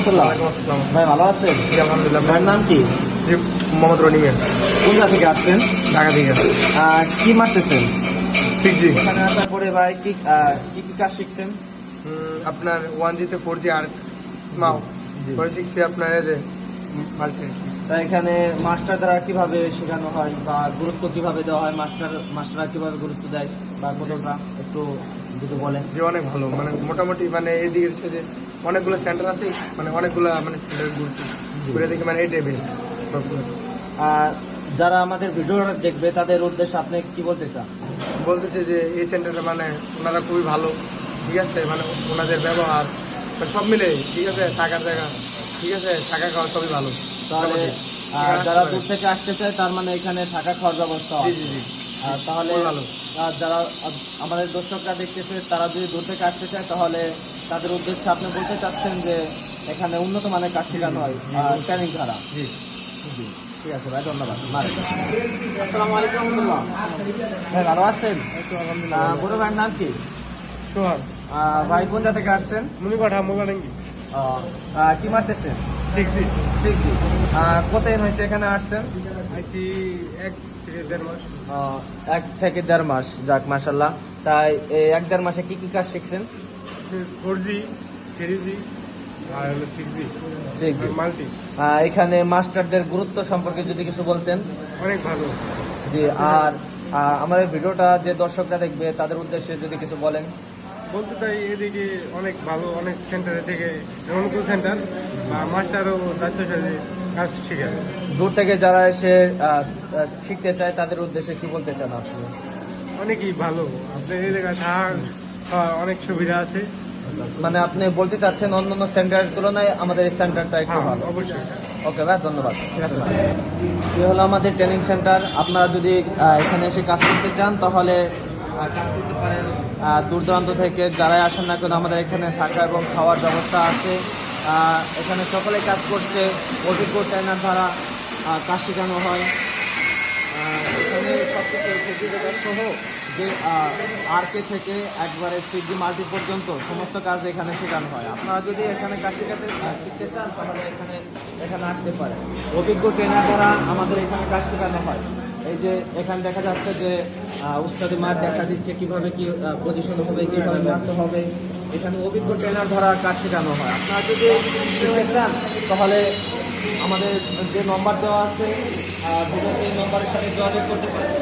ভাই ভালো আছেন? আলহামদুলিল্লাহ। ভাইয়ের নাম কি? মোহাম্মদ রনি মিয়া, কোন জায়গা থেকে আসছেন? ঢাকা থেকে। কি মারতেছেন? 6G। এখানে আসার পরে ভাই কি কি কি কাজ শিখছেন? আপনার 1G তে 4G আর স্মাউ 6 আপনার এই যে মাল্টি। তা এখানে মাস্টার দ্বারা কিভাবে শেখানো হয় বা গুরুত্ব কিভাবে দেওয়া হয়, মাস্টাররা কিভাবে গুরুত্ব দেয় বা কতটা একটু যদি বলেন। যে অনেক ভালো, মানে মোটামুটি মানে এইদিকে যে অনেকগুলো সেন্টার আছে, মানে অনেকগুলো মানে সেন্টার ঘুরে দেখি, মানে এইটাই বেস্ট। যারা আমাদের ভিডিওটা দেখবে তাদের উদ্দেশ্যে আপনি কি বলতে চান? বলতেছে যে এই সেন্টারটা মানে ওনারা খুবই ভালো, ঠিক আছে, মানে ওনাদের ব্যবহার মানে সব মিলে ঠিক আছে, থাকার জায়গা ঠিক আছে, থাকা খাওয়া সবই ভালো। তাহলে যারা দূর থেকে আসতে চায় তার মানে এখানে থাকা খাওয়ার ব্যবস্থা জি আছে। জি জি। তাহলে ভালো। যারা আমাদের দর্শকরা দেখতেছে তারা যদি দূর থেকে আসতে চায় তাহলে তাদের উদ্দেশ্যে আপনি বলতে চাচ্ছেন যে এখানে উন্নত মানের কাজ শেখানো হয় ট্রেনিং ধারা। জি জি, ঠিক আছে ভাই, ধন্যবাদ। আসসালামু আলাইকুম রহমতুল্লাহ। ভাই ভালো আছেন? বড় ভাইয়ের নাম কি? সোহান। ভাই কোন জায়গা থেকে আসছেন? মুনিপাঠা মুগাডাঙ্গি। কি মারতেছেন? 6G। কতদিন হয়েছে এখানে আসছেন? আইছি 1 থেকে 1.5 মাস। 1 থেকে 1.5 মাস। যাক মাশাল্লাহ। তাই এই 1-1.5 মাসে কি কি কাজ শিখছেন? 4G 3G আর হলো 6G মাল্টি। এখানে মাস্টারদের গুরুত্ব সম্পর্কে যদি কিছু বলতেন। অনেক ভালো। জি, আর আমাদের ভিডিওটা যে দর্শকরা দেখবে তাদের উদ্দেশ্যে যদি কিছু বলেন। বলতে চাই এদিকে অনেক ভালো, অনেক সেন্টারে থেকে অনুকূল সেন্টার বা মাস্টারও দায়িত্বের সাথে কাজ শেখায়। দূর থেকে যারা এসে শিখতে চায় তাদের উদ্দেশ্যে কি বলতে চান আপনি? অনেকই ভালো, আপনার এই জায়গায় থাকা অনেক সুবিধা আছে। মানে আপনি বলতে চাচ্ছেন অন্যান্য সেন্টারের তুলনায় আমাদের এই সেন্টারটা একটু ভালো। অবশ্যই। ওকে ভাই, ধন্যবাদ। এই হলো আমাদের ট্রেনিং সেন্টার। আপনারা যদি এখানে এসে কাজ করতে চান তাহলে কাজ করতে পারেন। দূর দূরান্ত থেকে যারাই আসেন না কেন আমাদের এখানে থাকা এবং খাওয়ার ব্যবস্থা আছে। এখানে সকলে কাজ করছে, অভিজ্ঞ ট্রেনার দ্বারা কাজ শেখানো হয়। এখানে সবকিছু সহ যে RK থেকে একবারে 6G মাল্টি পর্যন্ত সমস্ত কাজ এখানে শেখানো হয়। আপনারা যদি এখানে কাজ শিখতে চান তাহলে এখানে আসতে পারেন। অভিজ্ঞ ট্রেনার দ্বারা আমাদের এখানে কাজ শেখানো হয়। এই যে এখানে দেখা যাচ্ছে যে উস্তাদি মার দেখা দিচ্ছে কিভাবে কি পজিশন হবে, কিভাবে মারতে হবে। এখানে অভিজ্ঞ ট্রেনার দ্বারা কাজ শেখানো হয়। আপনারা যদি শিখতে চান তাহলে আমাদের যে নম্বর দেওয়া আছে সেই নম্বরের সাথে যোগাযোগ করতে পারেন।